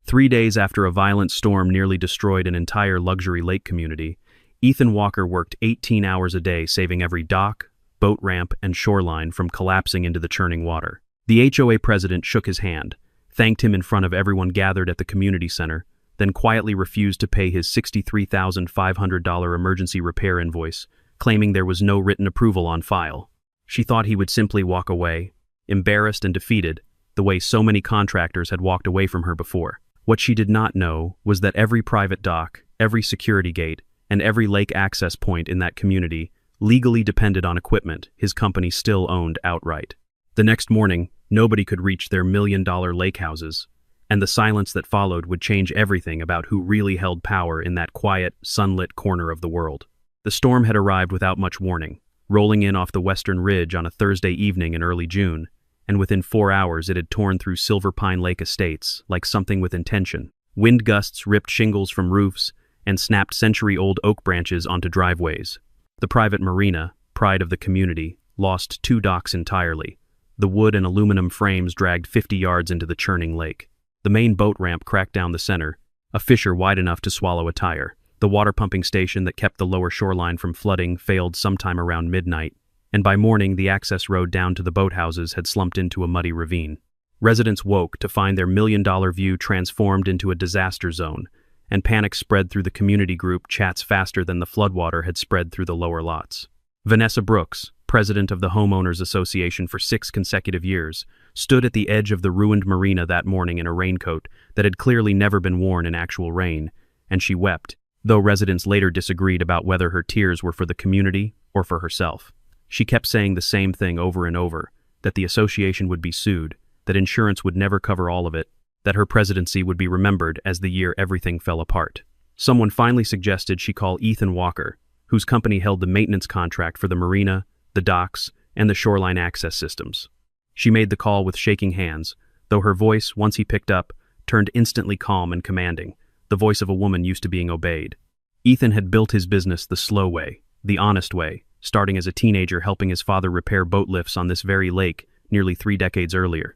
3 days after a violent storm nearly destroyed an entire luxury lake community, Ethan Walker worked 18 hours a day saving every dock, boat ramp, and shoreline from collapsing into the churning water. The HOA president shook his hand, thanked him in front of everyone gathered at the community center, then quietly refused to pay his $63,500 emergency repair invoice, claiming there was no written approval on file. She thought he would simply walk away, embarrassed and defeated, the way so many contractors had walked away from her before. What she did not know was that every private dock, every security gate, and every lake access point in that community legally depended on equipment his company still owned outright. The next morning, nobody could reach their million-dollar lake houses, and the silence that followed would change everything about who really held power in that quiet, sunlit corner of the world. The storm had arrived without much warning, rolling in off the western ridge on a Thursday evening in early June, and within 4 hours it had torn through Silver Pine Lake estates like something with intention. Wind gusts ripped shingles from roofs and snapped century-old oak branches onto driveways. The private marina, pride of the community, lost 2 docks entirely. The wood and aluminum frames dragged 50 yards into the churning lake. The main boat ramp cracked down the center, a fissure wide enough to swallow a tire. The water pumping station that kept the lower shoreline from flooding failed sometime around midnight, and by morning the access road down to the boathouses had slumped into a muddy ravine. Residents woke to find their million-dollar view transformed into a disaster zone, and panic spread through the community group chats faster than the floodwater had spread through the lower lots. Vanessa Brooks, president of the Homeowners Association for 6 consecutive years, stood at the edge of the ruined marina that morning in a raincoat that had clearly never been worn in actual rain, and she wept, though residents later disagreed about whether her tears were for the community or for herself. She kept saying the same thing over and over, that the association would be sued, that insurance would never cover all of it, that her presidency would be remembered as the year everything fell apart. Someone finally suggested she call Ethan Walker, whose company held the maintenance contract for the marina, the docks, and the shoreline access systems. She made the call with shaking hands, though her voice, once he picked up, turned instantly calm and commanding, the voice of a woman used to being obeyed. Ethan had built his business the slow way, the honest way, starting as a teenager helping his father repair boat lifts on this very lake nearly 3 decades earlier.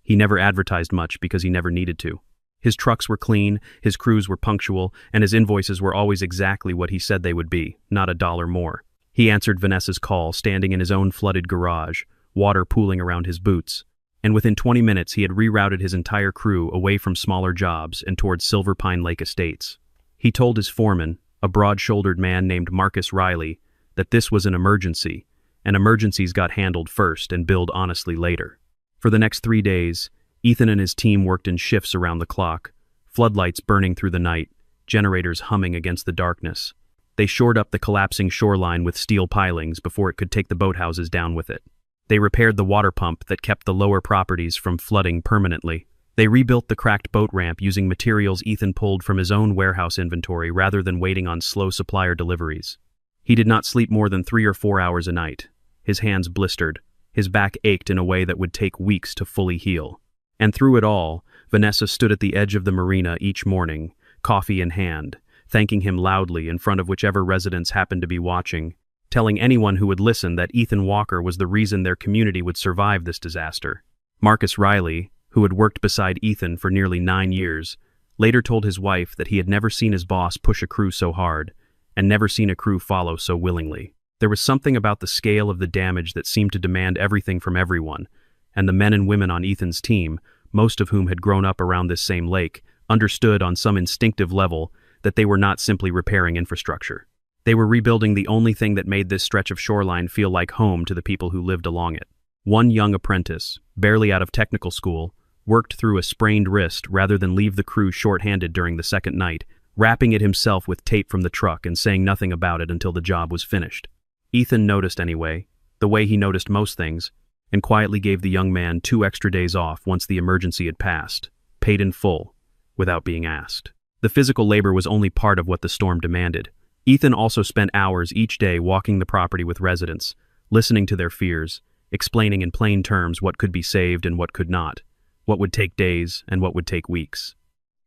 He never advertised much because he never needed to. His trucks were clean, his crews were punctual, and his invoices were always exactly what he said they would be, not a dollar more. He answered Vanessa's call, standing in his own flooded garage, water pooling around his boots, and within 20 minutes he had rerouted his entire crew away from smaller jobs and towards Silver Pine Lake estates. He told his foreman, a broad-shouldered man named Marcus Riley, that this was an emergency, and emergencies got handled first and billed honestly later. For the next 3 days, Ethan and his team worked in shifts around the clock, floodlights burning through the night, generators humming against the darkness. They shored up the collapsing shoreline with steel pilings before it could take the boathouses down with it. They repaired the water pump that kept the lower properties from flooding permanently. They rebuilt the cracked boat ramp using materials Ethan pulled from his own warehouse inventory rather than waiting on slow supplier deliveries. He did not sleep more than 3 or 4 hours a night. His hands blistered. His back ached in a way that would take weeks to fully heal. And through it all, Vanessa stood at the edge of the marina each morning, coffee in hand, thanking him loudly in front of whichever residents happened to be watching, telling anyone who would listen that Ethan Walker was the reason their community would survive this disaster. Marcus Riley, who had worked beside Ethan for nearly 9 years, later told his wife that he had never seen his boss push a crew so hard, and never seen a crew follow so willingly. There was something about the scale of the damage that seemed to demand everything from everyone, and the men and women on Ethan's team, most of whom had grown up around this same lake, understood on some instinctive level that they were not simply repairing infrastructure. They were rebuilding the only thing that made this stretch of shoreline feel like home to the people who lived along it. One young apprentice, barely out of technical school, worked through a sprained wrist rather than leave the crew short-handed during the second night, wrapping it himself with tape from the truck and saying nothing about it until the job was finished. Ethan noticed anyway, the way he noticed most things, and quietly gave the young man 2 extra days off once the emergency had passed, paid in full, without being asked. The physical labor was only part of what the storm demanded. Ethan also spent hours each day walking the property with residents, listening to their fears, explaining in plain terms what could be saved and what could not, what would take days and what would take weeks.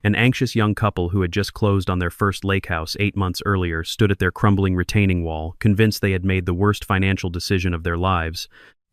An anxious young couple who had just closed on their first lake house 8 months earlier stood at their crumbling retaining wall, convinced they had made the worst financial decision of their lives,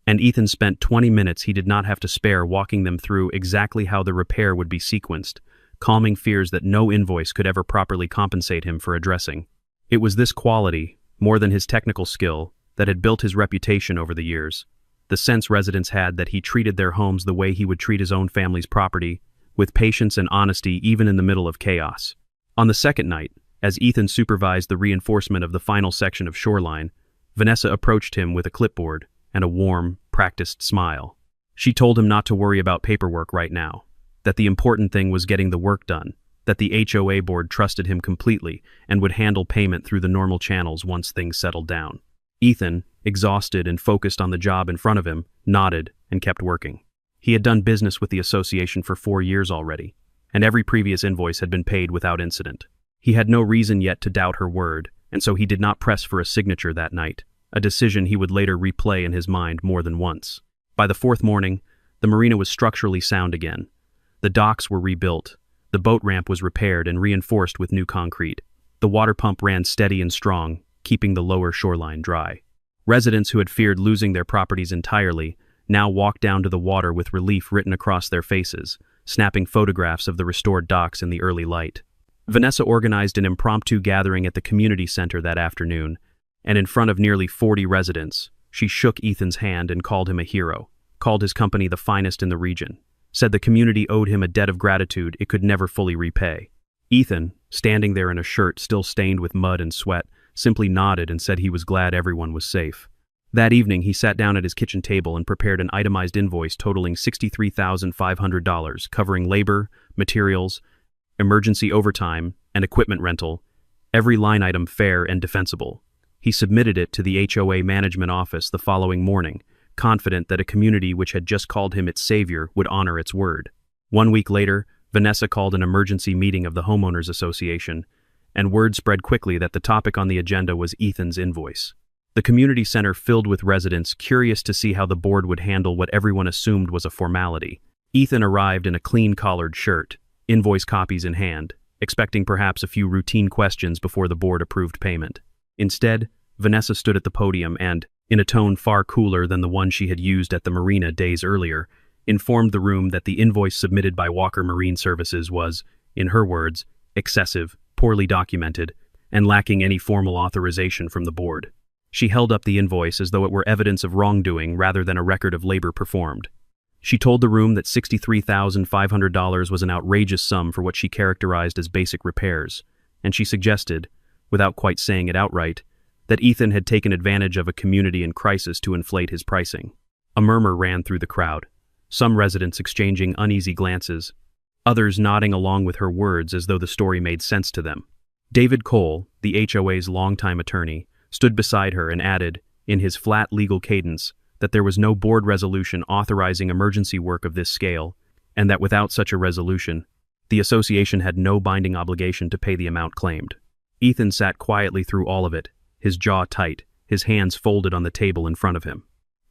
and Ethan spent 20 minutes he did not have to spare walking them through exactly how the repair would be sequenced, calming fears that no invoice could ever properly compensate him for addressing. It was this quality, more than his technical skill, that had built his reputation over the years. The sense residents had that he treated their homes the way he would treat his own family's property, with patience and honesty even in the middle of chaos. On the second night, as Ethan supervised the reinforcement of the final section of shoreline, Vanessa approached him with a clipboard and a warm, practiced smile. She told him not to worry about paperwork right now, that the important thing was getting the work done, that the HOA board trusted him completely and would handle payment through the normal channels once things settled down. Ethan, exhausted and focused on the job in front of him, nodded and kept working. He had done business with the association for 4 years already, and every previous invoice had been paid without incident. He had no reason yet to doubt her word, and so he did not press for a signature that night, a decision he would later replay in his mind more than once. By the fourth morning, the marina was structurally sound again. The docks were rebuilt, the boat ramp was repaired and reinforced with new concrete. The water pump ran steady and strong, keeping the lower shoreline dry. Residents who had feared losing their properties entirely now walked down to the water with relief written across their faces, snapping photographs of the restored docks in the early light. Vanessa organized an impromptu gathering at the community center that afternoon, and in front of nearly 40 residents, she shook Ethan's hand and called him a hero, called his company the finest in the region, said the community owed him a debt of gratitude it could never fully repay. Ethan, standing there in a shirt still stained with mud and sweat, simply nodded and said he was glad everyone was safe. That evening, he sat down at his kitchen table and prepared an itemized invoice totaling $63,500, covering labor, materials, emergency overtime, and equipment rental, every line item fair and defensible. He submitted it to the HOA management office the following morning, confident that a community which had just called him its savior would honor its word. 1 week later, Vanessa called an emergency meeting of the Homeowners Association, and word spread quickly that the topic on the agenda was Ethan's invoice. The community center filled with residents curious to see how the board would handle what everyone assumed was a formality. Ethan arrived in a clean-collared shirt, invoice copies in hand, expecting perhaps a few routine questions before the board approved payment. Instead, Vanessa stood at the podium and, in a tone far cooler than the one she had used at the marina days earlier, informed the room that the invoice submitted by Walker Marine Services was, in her words, excessive, poorly documented, and lacking any formal authorization from the board. She held up the invoice as though it were evidence of wrongdoing rather than a record of labor performed. She told the room that $63,500 was an outrageous sum for what she characterized as basic repairs, and she suggested, without quite saying it outright, that Ethan had taken advantage of a community in crisis to inflate his pricing. A murmur ran through the crowd, some residents exchanging uneasy glances, others nodding along with her words as though the story made sense to them. David Cole, the HOA's longtime attorney, stood beside her and added, in his flat legal cadence, that there was no board resolution authorizing emergency work of this scale, and that without such a resolution, the association had no binding obligation to pay the amount claimed. Ethan sat quietly through all of it, his jaw tight, his hands folded on the table in front of him.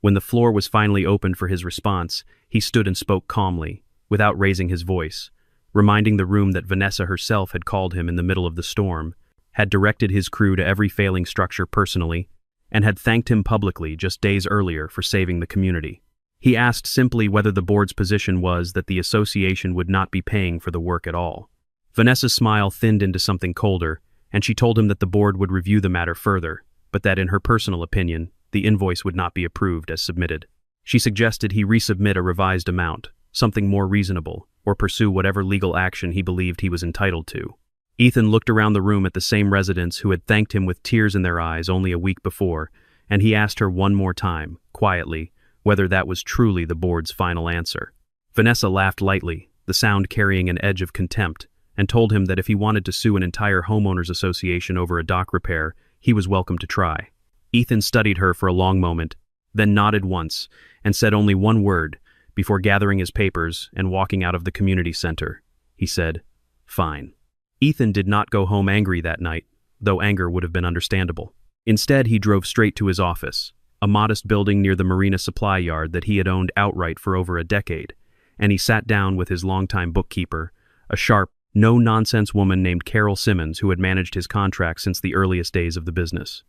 When the floor was finally opened for his response, he stood and spoke calmly, without raising his voice, reminding the room that Vanessa herself had called him in the middle of the storm, had directed his crew to every failing structure personally, and had thanked him publicly just days earlier for saving the community. He asked simply whether the board's position was that the association would not be paying for the work at all. Vanessa's smile thinned into something colder, and she told him that the board would review the matter further, but that in her personal opinion, the invoice would not be approved as submitted. She suggested he resubmit a revised amount, something more reasonable, or pursue whatever legal action he believed he was entitled to. Ethan looked around the room at the same residents who had thanked him with tears in their eyes only a week before, and he asked her one more time, quietly, whether that was truly the board's final answer. Vanessa laughed lightly, the sound carrying an edge of contempt, and told him that if he wanted to sue an entire homeowners association over a dock repair, he was welcome to try. Ethan studied her for a long moment, then nodded once, and said only one word, before gathering his papers and walking out of the community center. He said, "Fine." Ethan did not go home angry that night, though anger would have been understandable. Instead, he drove straight to his office, a modest building near the Marina Supply Yard that he had owned outright for over a decade, and he sat down with his longtime bookkeeper, a sharp, no-nonsense woman named Carol Simmons who had managed his contract since the earliest days of the business.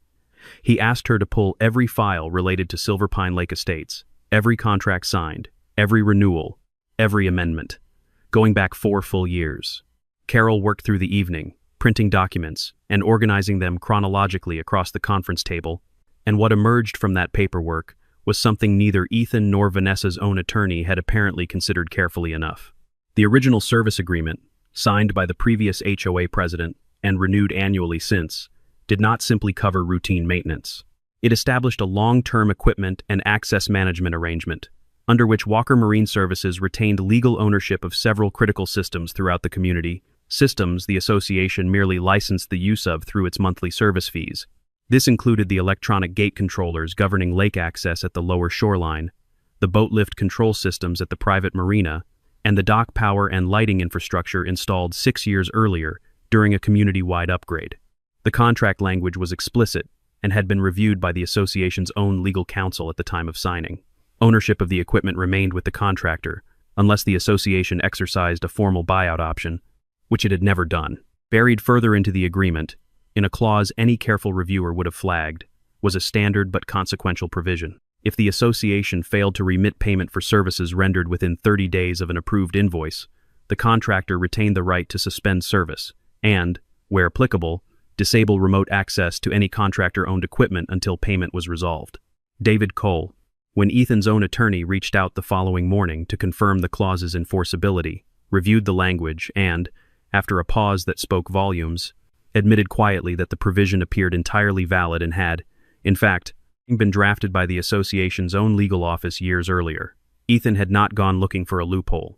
He asked her to pull every file related to Silver Pine Lake Estates, every contract signed, every renewal, every amendment. going back 4 full years. Carol worked through the evening, printing documents and organizing them chronologically across the conference table, and what emerged from that paperwork was something neither Ethan nor Vanessa's own attorney had apparently considered carefully enough. The original service agreement, signed by the previous HOA president and renewed annually since, did not simply cover routine maintenance. It established a long-term equipment and access management arrangement, under which Walker Marine Services retained legal ownership of several critical systems throughout the community, systems the association merely licensed the use of through its monthly service fees. This included the electronic gate controllers governing lake access at the lower shoreline, the boat lift control systems at the private marina, and the dock power and lighting infrastructure installed 6 years earlier during a community-wide upgrade. The contract language was explicit and had been reviewed by the association's own legal counsel at the time of signing. Ownership of the equipment remained with the contractor, unless the association exercised a formal buyout option, which it had never done. Buried further into the agreement, in a clause any careful reviewer would have flagged, was a standard but consequential provision. If the association failed to remit payment for services rendered within 30 days of an approved invoice, the contractor retained the right to suspend service and, where applicable, disable remote access to any contractor-owned equipment until payment was resolved. David Cole, when Ethan's own attorney reached out the following morning to confirm the clause's enforceability, reviewed the language and, after a pause that spoke volumes, admitted quietly that the provision appeared entirely valid and had, in fact, been drafted by the association's own legal office years earlier. Ethan had not gone looking for a loophole.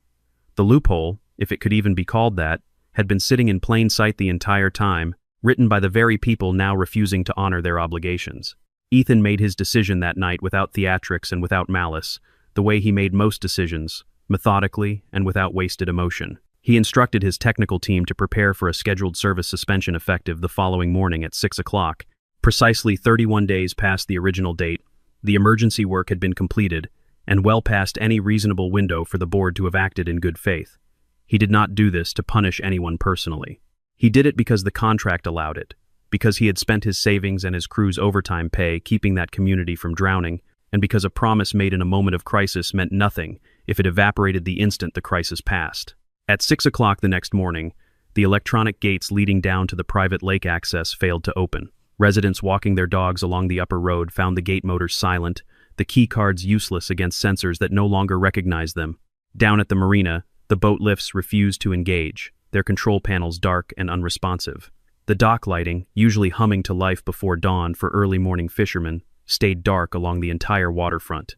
The loophole, if it could even be called that, had been sitting in plain sight the entire time, written by the very people now refusing to honor their obligations. Ethan made his decision that night without theatrics and without malice, the way he made most decisions, methodically and without wasted emotion. He instructed his technical team to prepare for a scheduled service suspension effective the following morning at 6 o'clock. Precisely 31 days past the original date, the emergency work had been completed, and well past any reasonable window for the board to have acted in good faith. He did not do this to punish anyone personally. He did it because the contract allowed it, because he had spent his savings and his crew's overtime pay keeping that community from drowning, and because a promise made in a moment of crisis meant nothing if it evaporated the instant the crisis passed. At 6 o'clock the next morning, the electronic gates leading down to the private lake access failed to open. Residents walking their dogs along the upper road found the gate motors silent, the key cards useless against sensors that no longer recognized them. Down at the marina, the boat lifts refused to engage, their control panels dark and unresponsive. The dock lighting, usually humming to life before dawn for early morning fishermen, stayed dark along the entire waterfront.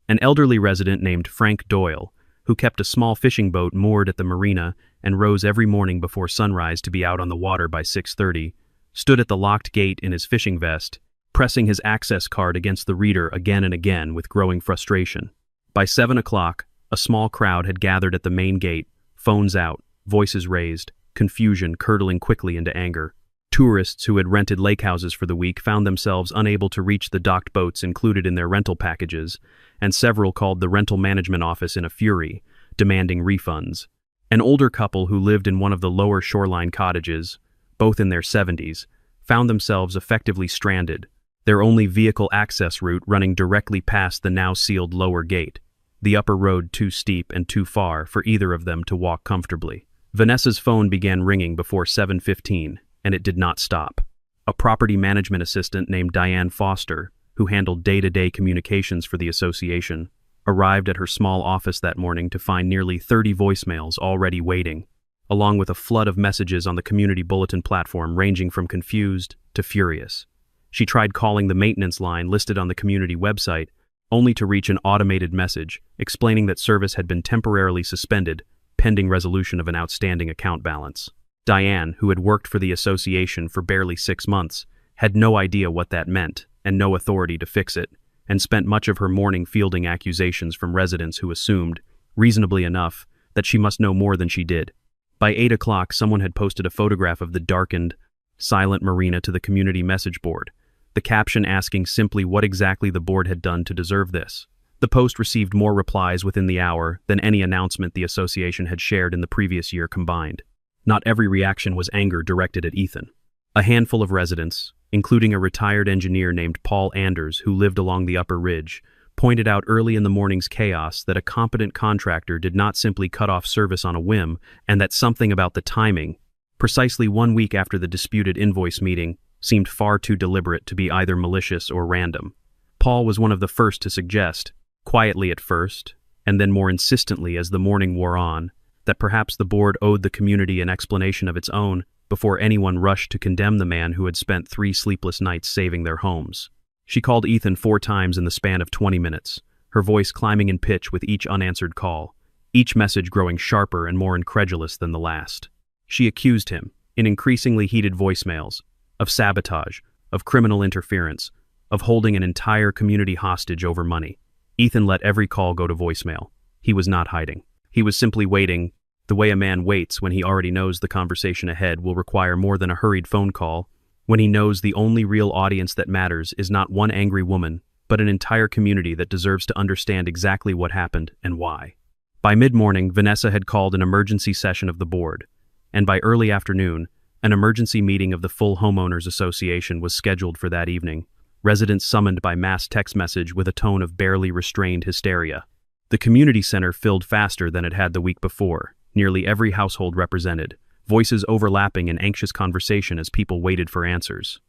An elderly resident named Frank Doyle, who kept a small fishing boat moored at the marina and rose every morning before sunrise to be out on the water by 6:30, stood at the locked gate in his fishing vest, pressing his access card against the reader again and again with growing frustration. By 7 o'clock, a small crowd had gathered at the main gate, phones out, voices raised, confusion curdling quickly into anger. Tourists who had rented lake houses for the week found themselves unable to reach the docked boats included in their rental packages, and several called the rental management office in a fury, demanding refunds. An older couple who lived in one of the lower shoreline cottages, both in their 70s, found themselves effectively stranded, their only vehicle access route running directly past the now sealed lower gate, the upper road too steep and too far for either of them to walk comfortably. Vanessa's phone began ringing before 7:15, and it did not stop. A property management assistant named Diane Foster, who handled day-to-day communications for the association, arrived at her small office that morning to find nearly 30 voicemails already waiting, along with a flood of messages on the community bulletin platform ranging from confused to furious. She tried calling the maintenance line listed on the community website, only to reach an automated message explaining that service had been temporarily suspended pending resolution of an outstanding account balance. Diane, who had worked for the association for barely 6 months, had no idea what that meant and no authority to fix it, and spent much of her morning fielding accusations from residents who assumed, reasonably enough, that she must know more than she did. By 8 o'clock, someone had posted a photograph of the darkened, silent marina to the community message board, the caption asking simply what exactly the board had done to deserve this. The post received more replies within the hour than any announcement the association had shared in the previous year combined. Not every reaction was anger directed at Ethan. A handful of residents, including a retired engineer named Paul Anders who lived along the upper ridge, pointed out early in the morning's chaos that a competent contractor did not simply cut off service on a whim, and that something about the timing, precisely 1 week after the disputed invoice meeting, seemed far too deliberate to be either malicious or random. Paul was one of the first to suggest, quietly at first, and then more insistently as the morning wore on, that perhaps the board owed the community an explanation of its own before anyone rushed to condemn the man who had spent 3 sleepless nights saving their homes. She called Ethan 4 times in the span of 20 minutes, her voice climbing in pitch with each unanswered call, each message growing sharper and more incredulous than the last. She accused him, in increasingly heated voicemails, of sabotage, of criminal interference, of holding an entire community hostage over money. Ethan let every call go to voicemail. He was not hiding. He was simply waiting, the way a man waits when he already knows the conversation ahead will require more than a hurried phone call, when he knows the only real audience that matters is not one angry woman, but an entire community that deserves to understand exactly what happened and why. By mid-morning, Vanessa had called an emergency session of the board, and by early afternoon, an emergency meeting of the full Homeowners Association was scheduled for that evening, residents summoned by mass text message with a tone of barely restrained hysteria. The community center filled faster than it had the week before, nearly every household represented, voices overlapping in anxious conversation as people waited for answers.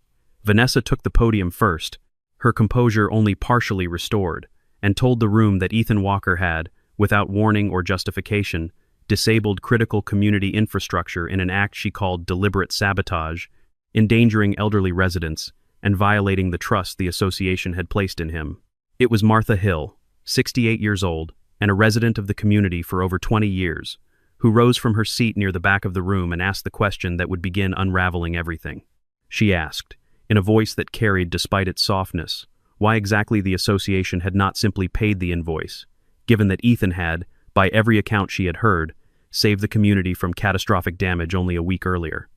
Vanessa took the podium first, her composure only partially restored, and told the room that Ethan Walker had, without warning or justification, disabled critical community infrastructure in an act she called deliberate sabotage, endangering elderly residents and violating the trust the association had placed in him. It was Martha Hill, 68 years old, and a resident of the community for over 20 years, who rose from her seat near the back of the room and asked the question that would begin unraveling everything. She asked, in a voice that carried despite its softness, why exactly the association had not simply paid the invoice, given that Ethan had, by every account she had heard, saved the community from catastrophic damage only a week earlier.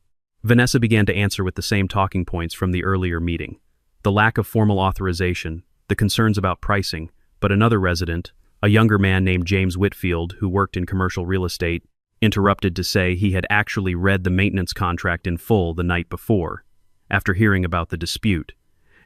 Vanessa began to answer with the same talking points from the earlier meeting. The lack of formal authorization, the concerns about pricing, but another resident, a younger man named James Whitfield who worked in commercial real estate, interrupted to say he had actually read the maintenance contract in full the night before, after hearing about the dispute,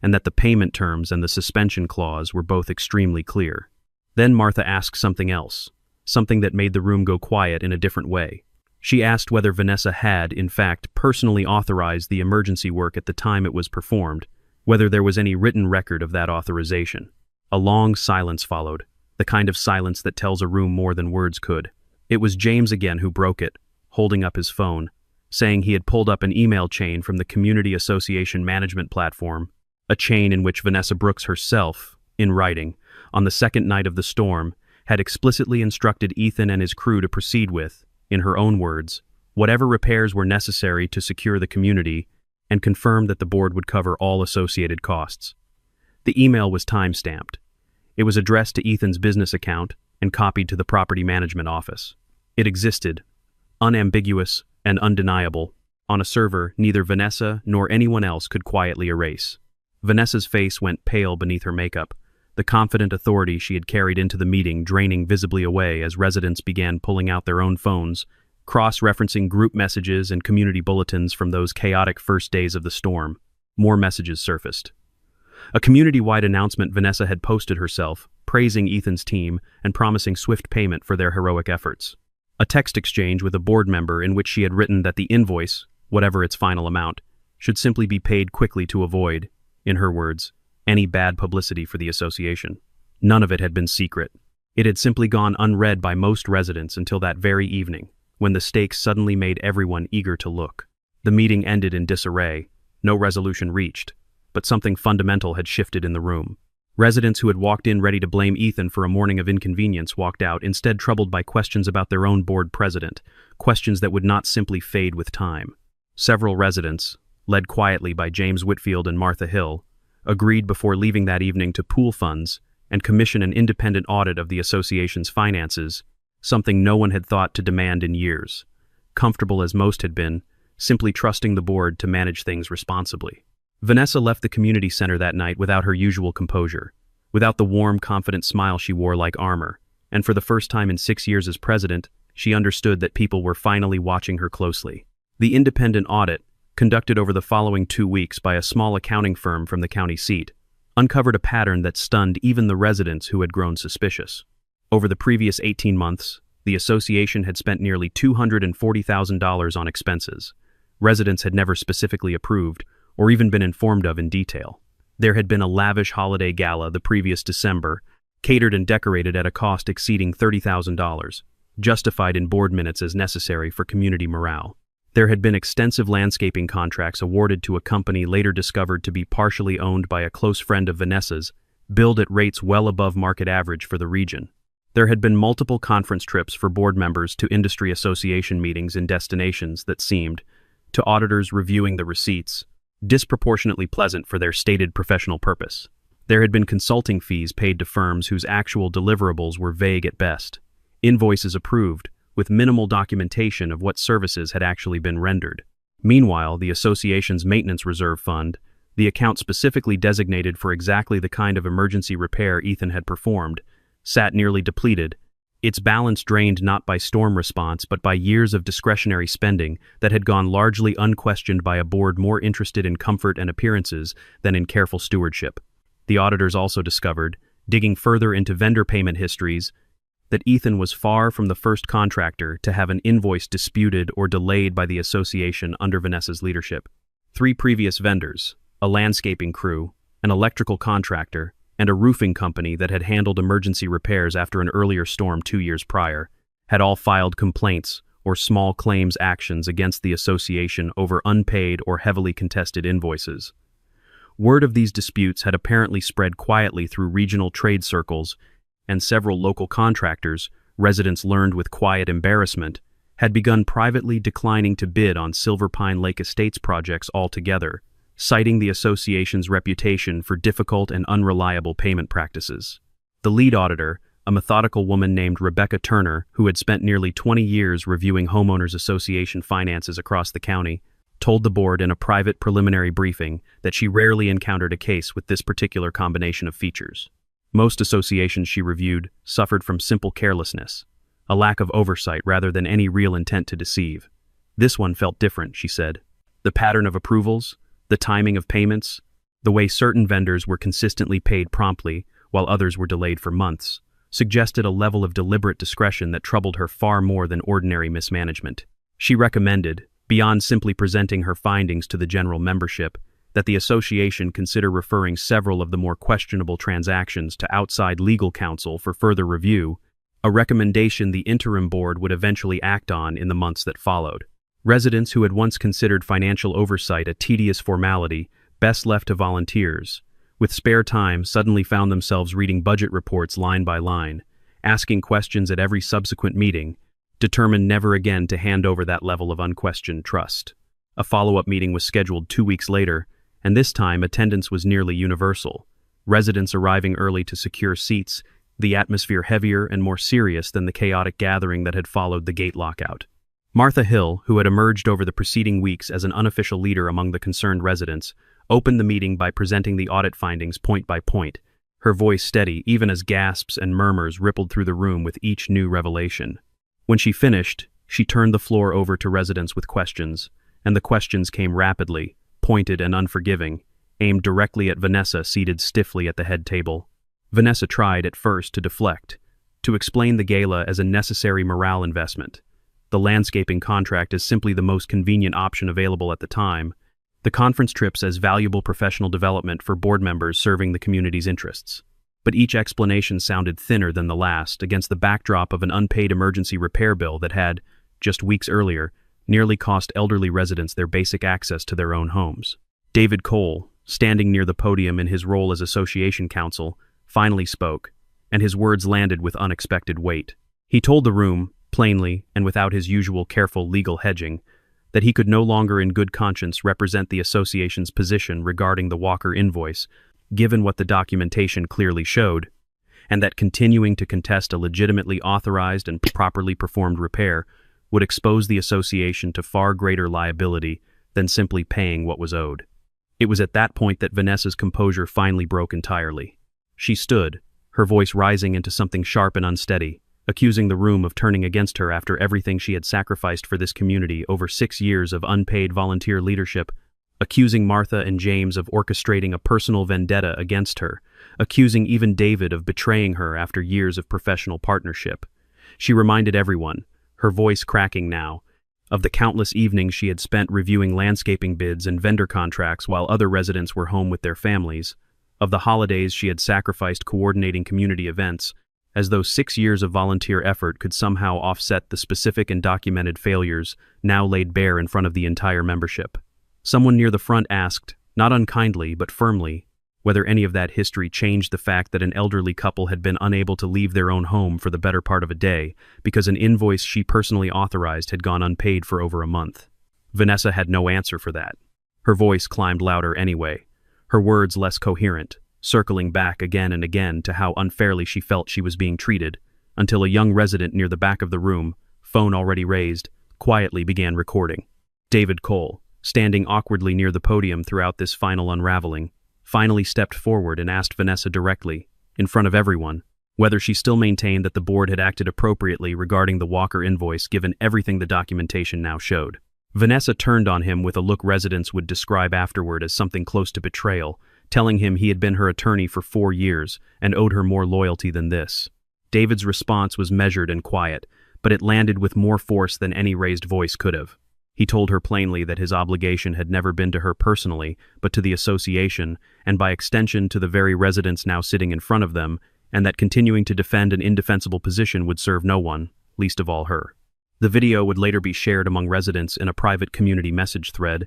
and that the payment terms and the suspension clause were both extremely clear. Then Martha asked something else, something that made the room go quiet in a different way. She asked whether Vanessa had, in fact, personally authorized the emergency work at the time it was performed, whether there was any written record of that authorization. A long silence followed, the kind of silence that tells a room more than words could. It was James again who broke it, holding up his phone, saying he had pulled up an email chain from the Community Association Management Platform, a chain in which Vanessa Brooks herself, in writing, on the second night of the storm, had explicitly instructed Ethan and his crew to proceed with, in her own words, whatever repairs were necessary to secure the community, and confirmed that the board would cover all associated costs. The email was time-stamped. It was addressed to Ethan's business account and copied to the property management office. It existed, unambiguous and undeniable, on a server neither Vanessa nor anyone else could quietly erase. Vanessa's face went pale beneath her makeup, the confident authority she had carried into the meeting draining visibly away as residents began pulling out their own phones, cross-referencing group messages and community bulletins from those chaotic first days of the storm. More messages surfaced. A community-wide announcement Vanessa had posted herself, praising Ethan's team and promising swift payment for their heroic efforts. A text exchange with a board member in which she had written that the invoice, whatever its final amount, should simply be paid quickly to avoid, in her words, any bad publicity for the association. None of it had been secret. It had simply gone unread by most residents until that very evening, when the stakes suddenly made everyone eager to look. The meeting ended in disarray, no resolution reached, but something fundamental had shifted in the room. Residents who had walked in ready to blame Ethan for a morning of inconvenience walked out, instead troubled by questions about their own board president, questions that would not simply fade with time. Several residents, led quietly by James Whitfield and Martha Hill, agreed before leaving that evening to pool funds and commission an independent audit of the association's finances, something no one had thought to demand in years, comfortable as most had been, simply trusting the board to manage things responsibly. Vanessa left the community center that night without her usual composure, without the warm, confident smile she wore like armor, and for the first time in 6 years as president, she understood that people were finally watching her closely. The independent audit, conducted over the following 2 weeks by a small accounting firm from the county seat, uncovered a pattern that stunned even the residents who had grown suspicious. Over the previous 18 months, the association had spent nearly $240,000 on expenses residents had never specifically approved or even been informed of in detail. There had been a lavish holiday gala the previous December, catered and decorated at a cost exceeding $30,000, justified in board minutes as necessary for community morale. There had been extensive landscaping contracts awarded to a company later discovered to be partially owned by a close friend of Vanessa's, billed at rates well above market average for the region. There had been multiple conference trips for board members to industry association meetings in destinations that seemed, to auditors reviewing the receipts, disproportionately pleasant for their stated professional purpose. There had been consulting fees paid to firms whose actual deliverables were vague at best, invoices approved, with minimal documentation of what services had actually been rendered. Meanwhile, the association's maintenance reserve fund, the account specifically designated for exactly the kind of emergency repair Ethan had performed, sat nearly depleted, its balance drained not by storm response but by years of discretionary spending that had gone largely unquestioned by a board more interested in comfort and appearances than in careful stewardship. The auditors also discovered, digging further into vendor payment histories, that Ethan was far from the first contractor to have an invoice disputed or delayed by the association under Vanessa's leadership. 3 previous vendors, a landscaping crew, an electrical contractor, and a roofing company that had handled emergency repairs after an earlier storm 2 years prior, had all filed complaints or small claims actions against the association over unpaid or heavily contested invoices. Word of these disputes had apparently spread quietly through regional trade circles, and several local contractors, residents learned with quiet embarrassment, had begun privately declining to bid on Silver Pine Lake Estates projects altogether, citing the association's reputation for difficult and unreliable payment practices. The lead auditor, a methodical woman named Rebecca Turner, who had spent nearly 20 years reviewing homeowners association finances across the county, told the board in a private preliminary briefing that she rarely encountered a case with this particular combination of features. Most associations she reviewed suffered from simple carelessness, a lack of oversight rather than any real intent to deceive. This one felt different, she said. The pattern of approvals, the timing of payments, the way certain vendors were consistently paid promptly while others were delayed for months, suggested a level of deliberate discretion that troubled her far more than ordinary mismanagement. She recommended, beyond simply presenting her findings to the general membership, that the association consider referring several of the more questionable transactions to outside legal counsel for further review, a recommendation the interim board would eventually act on in the months that followed. Residents who had once considered financial oversight a tedious formality, best left to volunteers, with spare time suddenly found themselves reading budget reports line by line, asking questions at every subsequent meeting, determined never again to hand over that level of unquestioned trust. A follow-up meeting was scheduled 2 weeks later, and this time attendance was nearly universal, residents arriving early to secure seats, the atmosphere heavier and more serious than the chaotic gathering that had followed the gate lockout. Martha Hill, who had emerged over the preceding weeks as an unofficial leader among the concerned residents, opened the meeting by presenting the audit findings point by point, her voice steady even as gasps and murmurs rippled through the room with each new revelation. When she finished, she turned the floor over to residents with questions, and the questions came rapidly, pointed and unforgiving, aimed directly at Vanessa seated stiffly at the head table. Vanessa tried at first to deflect, to explain the gala as a necessary morale investment. The landscaping contract is simply the most convenient option available at the time, the conference trips as valuable professional development for board members serving the community's interests. But each explanation sounded thinner than the last against the backdrop of an unpaid emergency repair bill that had, just weeks earlier, nearly cost elderly residents their basic access to their own homes. David Cole, standing near the podium in his role as association counsel, finally spoke, and his words landed with unexpected weight. He told the room, plainly and without his usual careful legal hedging, that he could no longer in good conscience represent the association's position regarding the Walker invoice, given what the documentation clearly showed, and that continuing to contest a legitimately authorized and properly performed repair would expose the association to far greater liability than simply paying what was owed. It was at that point that Vanessa's composure finally broke entirely. She stood, her voice rising into something sharp and unsteady, accusing the room of turning against her after everything she had sacrificed for this community over 6 years of unpaid volunteer leadership. accusing Martha and James of orchestrating a personal vendetta against her, accusing even David of betraying her after years of professional partnership. She reminded everyone, her voice cracking now, of the countless evenings she had spent reviewing landscaping bids and vendor contracts while other residents were home with their families, of the holidays she had sacrificed coordinating community events, as though 6 years of volunteer effort could somehow offset the specific and documented failures now laid bare in front of the entire membership. Someone near the front asked, not unkindly but firmly, whether any of that history changed the fact that an elderly couple had been unable to leave their own home for the better part of a day because an invoice she personally authorized had gone unpaid for over a month. Vanessa had no answer for that. Her voice climbed louder anyway, her words less coherent, circling back again and again to how unfairly she felt she was being treated, until a young resident near the back of the room, phone already raised, quietly began recording. David Cole, standing awkwardly near the podium throughout this final unraveling, finally stepped forward and asked Vanessa directly, in front of everyone, whether she still maintained that the board had acted appropriately regarding the Walker invoice given everything the documentation now showed. Vanessa turned on him with a look residents would describe afterward as something close to betrayal, telling him he had been her attorney for 4 years and owed her more loyalty than this. David's response was measured and quiet, but it landed with more force than any raised voice could have. He told her plainly that his obligation had never been to her personally, but to the association, and by extension to the very residents now sitting in front of them, and that continuing to defend an indefensible position would serve no one, least of all her. The video would later be shared among residents in a private community message thread,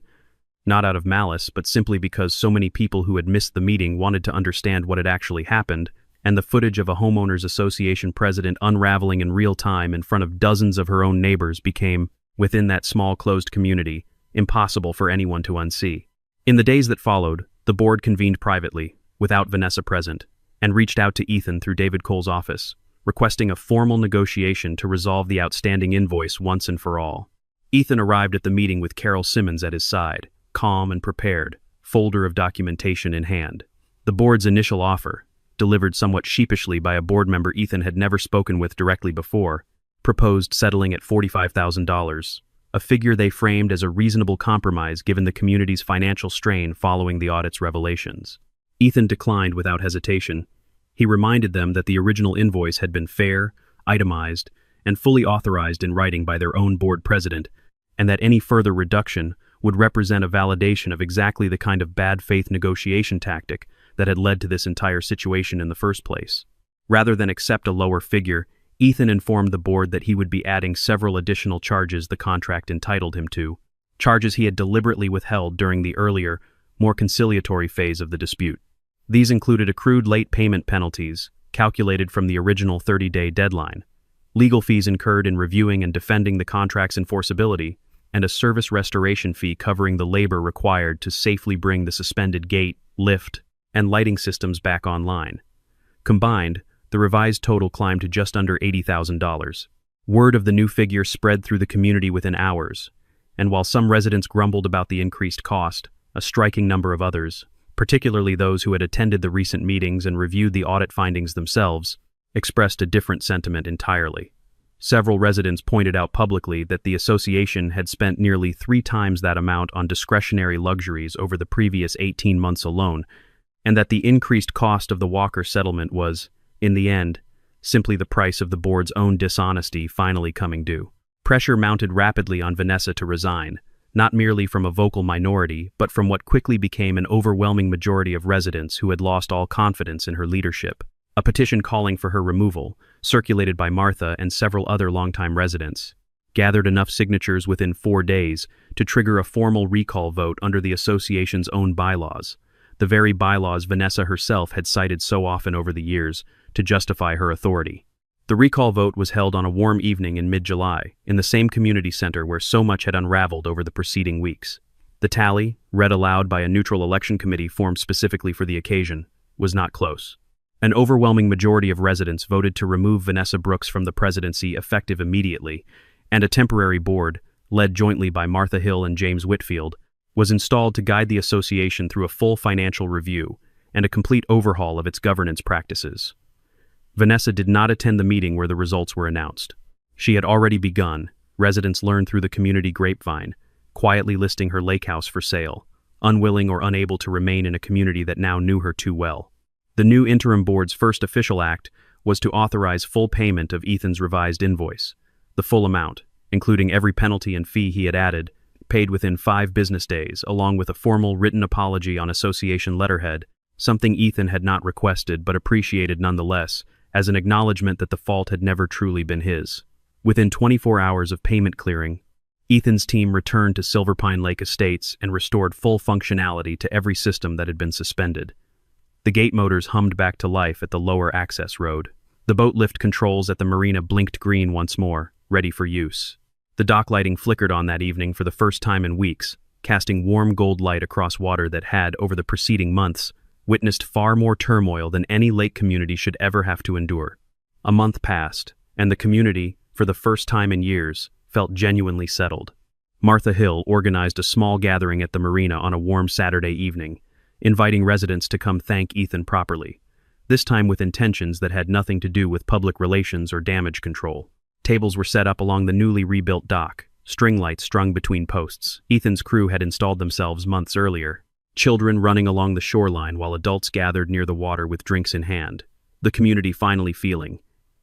not out of malice, but simply because so many people who had missed the meeting wanted to understand what had actually happened, and the footage of a homeowners association president unraveling in real time in front of dozens of her own neighbors became, within that small closed community, impossible for anyone to unsee. In the days that followed, the board convened privately, without Vanessa present, and reached out to Ethan through David Cole's office, requesting a formal negotiation to resolve the outstanding invoice once and for all. Ethan arrived at the meeting with Carol Simmons at his side, calm and prepared, folder of documentation in hand. The board's initial offer, delivered somewhat sheepishly by a board member Ethan had never spoken with directly before, proposed settling at $45,000, a figure they framed as a reasonable compromise given the community's financial strain following the audit's revelations. Ethan declined without hesitation. He reminded them that the original invoice had been fair, itemized, and fully authorized in writing by their own board president, and that any further reduction would represent a validation of exactly the kind of bad faith negotiation tactic that had led to this entire situation in the first place. Rather than accept a lower figure, Ethan informed the board that he would be adding several additional charges the contract entitled him to, charges he had deliberately withheld during the earlier, more conciliatory phase of the dispute. These included accrued late payment penalties, calculated from the original 30-day deadline, legal fees incurred in reviewing and defending the contract's enforceability, and a service restoration fee covering the labor required to safely bring the suspended gate, lift, and lighting systems back online. Combined, the revised total climbed to just under $80,000. Word of the new figure spread through the community within hours, and while some residents grumbled about the increased cost, a striking number of others, particularly those who had attended the recent meetings and reviewed the audit findings themselves, expressed a different sentiment entirely. Several residents pointed out publicly that the association had spent nearly 3 times that amount on discretionary luxuries over the previous 18 months alone, and that the increased cost of the Walker settlement was, in the end, simply the price of the board's own dishonesty finally coming due. Pressure mounted rapidly on Vanessa to resign, not merely from a vocal minority, but from what quickly became an overwhelming majority of residents who had lost all confidence in her leadership. A petition calling for her removal, circulated by Martha and several other longtime residents, gathered enough signatures within 4 days to trigger a formal recall vote under the association's own bylaws, the very bylaws Vanessa herself had cited so often over the years to justify her authority. The recall vote was held on a warm evening in mid-July, in the same community center where so much had unraveled over the preceding weeks. The tally, read aloud by a neutral election committee formed specifically for the occasion, was not close. An overwhelming majority of residents voted to remove Vanessa Brooks from the presidency effective immediately, and a temporary board, led jointly by Martha Hill and James Whitfield, was installed to guide the association through a full financial review and a complete overhaul of its governance practices. Vanessa did not attend the meeting where the results were announced. She had already begun, residents learned through the community grapevine, quietly listing her lake house for sale, unwilling or unable to remain in a community that now knew her too well. The new interim board's first official act was to authorize full payment of Ethan's revised invoice. The full amount, including every penalty and fee he had added, paid within 5 business days, along with a formal written apology on association letterhead, something Ethan had not requested but appreciated nonetheless, as an acknowledgement that the fault had never truly been his. Within 24 hours of payment clearing, Ethan's team returned to Silver Pine Lake Estates and restored full functionality to every system that had been suspended. The gate motors hummed back to life at the lower access road. The boat lift controls at the marina blinked green once more, ready for use. The dock lighting flickered on that evening for the first time in weeks, casting warm gold light across water that had, over the preceding months, witnessed far more turmoil than any lake community should ever have to endure. A month passed, and the community, for the first time in years, felt genuinely settled. Martha Hill organized a small gathering at the marina on a warm Saturday evening, inviting residents to come thank Ethan properly, this time with intentions that had nothing to do with public relations or damage control. Tables were set up along the newly rebuilt dock, string lights strung between posts. Ethan's crew had installed themselves months earlier, children running along the shoreline while adults gathered near the water with drinks in hand, the community finally feeling,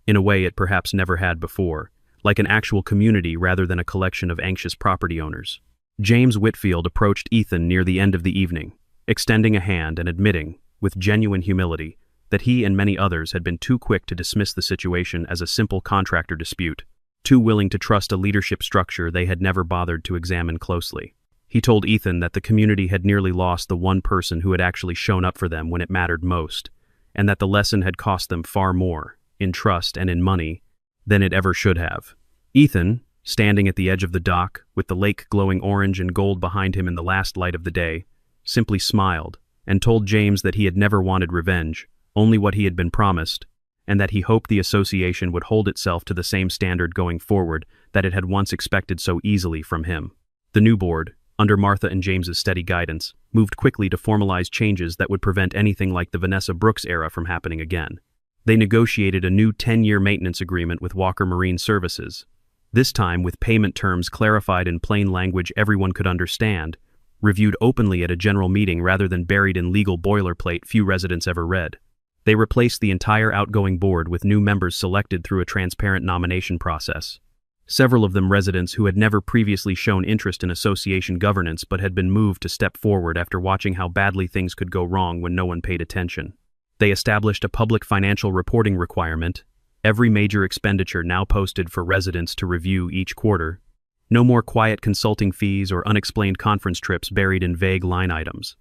in a way it perhaps never had before, like an actual community rather than a collection of anxious property owners. James Whitfield approached Ethan near the end of the evening, extending a hand and admitting, with genuine humility, that he and many others had been too quick to dismiss the situation as a simple contractor dispute, too willing to trust a leadership structure they had never bothered to examine closely. He told Ethan that the community had nearly lost the one person who had actually shown up for them when it mattered most, and that the lesson had cost them far more, in trust and in money, than it ever should have. Ethan, standing at the edge of the dock, with the lake glowing orange and gold behind him in the last light of the day, simply smiled and told James that he had never wanted revenge, only what he had been promised, and that he hoped the association would hold itself to the same standard going forward that it had once expected so easily from him. The new board, under Martha and James's steady guidance, moved quickly to formalize changes that would prevent anything like the Vanessa Brooks era from happening again. They negotiated a new 10-year maintenance agreement with Walker Marine Services, this time with payment terms clarified in plain language everyone could understand, reviewed openly at a general meeting rather than buried in legal boilerplate few residents ever read. They replaced the entire outgoing board with new members selected through a transparent nomination process. Several of them residents who had never previously shown interest in association governance but had been moved to step forward after watching how badly things could go wrong when no one paid attention. They established a public financial reporting requirement, every major expenditure now posted for residents to review each quarter. No more quiet consulting fees or unexplained conference trips buried in vague line items.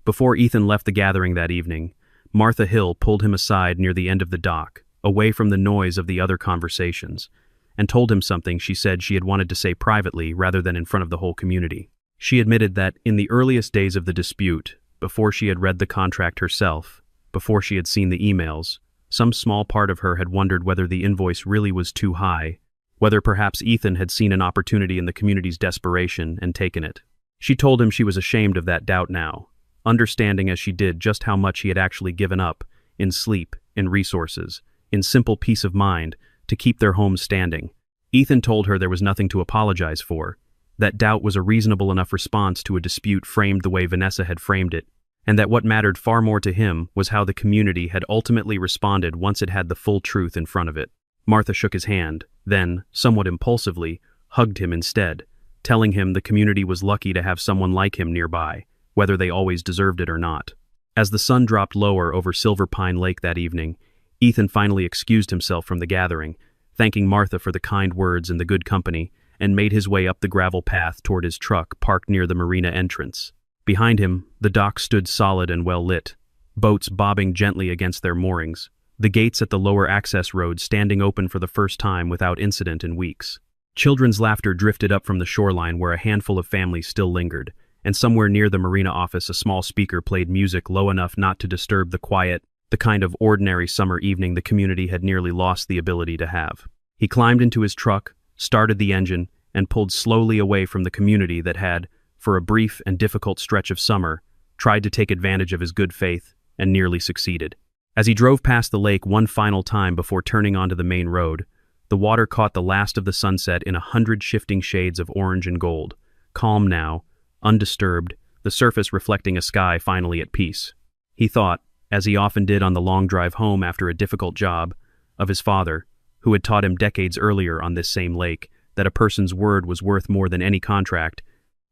Before Ethan left the gathering that evening, Martha Hill pulled him aside near the end of the dock, away from the noise of the other conversations, and told him something she said she had wanted to say privately rather than in front of the whole community. She admitted that, in the earliest days of the dispute, before she had read the contract herself, before she had seen the emails, some small part of her had wondered whether the invoice really was too high, whether perhaps Ethan had seen an opportunity in the community's desperation and taken it. She told him she was ashamed of that doubt now, understanding as she did just how much he had actually given up, in sleep, in resources, in simple peace of mind, to keep their home standing. Ethan told her there was nothing to apologize for, that doubt was a reasonable enough response to a dispute framed the way Vanessa had framed it, and that what mattered far more to him was how the community had ultimately responded once it had the full truth in front of it. Martha shook his hand, then, somewhat impulsively, hugged him instead, telling him the community was lucky to have someone like him nearby, whether they always deserved it or not. As the sun dropped lower over Silver Pine Lake that evening, Ethan finally excused himself from the gathering, thanking Martha for the kind words and the good company, and made his way up the gravel path toward his truck parked near the marina entrance. Behind him, the dock stood solid and well lit, boats bobbing gently against their moorings, the gates at the lower access road standing open for the first time without incident in weeks. Children's laughter drifted up from the shoreline where a handful of families still lingered, and somewhere near the marina office a small speaker played music low enough not to disturb the quiet, the kind of ordinary summer evening the community had nearly lost the ability to have. He climbed into his truck, started the engine, and pulled slowly away from the community that had, for a brief and difficult stretch of summer, tried to take advantage of his good faith and nearly succeeded. As he drove past the lake one final time before turning onto the main road, the water caught the last of the sunset in 100 shifting shades of orange and gold, calm now, undisturbed, the surface reflecting a sky finally at peace. He thought, as he often did on the long drive home after a difficult job, of his father, who had taught him decades earlier on this same lake that a person's word was worth more than any contract,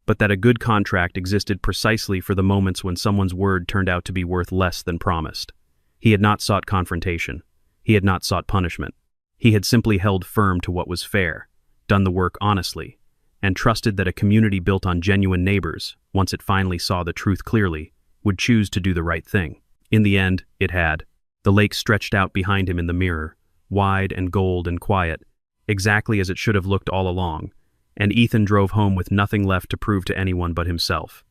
but that a good contract existed precisely for the moments when someone's word turned out to be worth less than promised. He had not sought confrontation. He had not sought punishment. He had simply held firm to what was fair, done the work honestly, and trusted that a community built on genuine neighbors, once it finally saw the truth clearly, would choose to do the right thing. In the end, it had. The lake stretched out behind him in the mirror, wide and gold and quiet, exactly as it should have looked all along, and Ethan drove home with nothing left to prove to anyone but himself.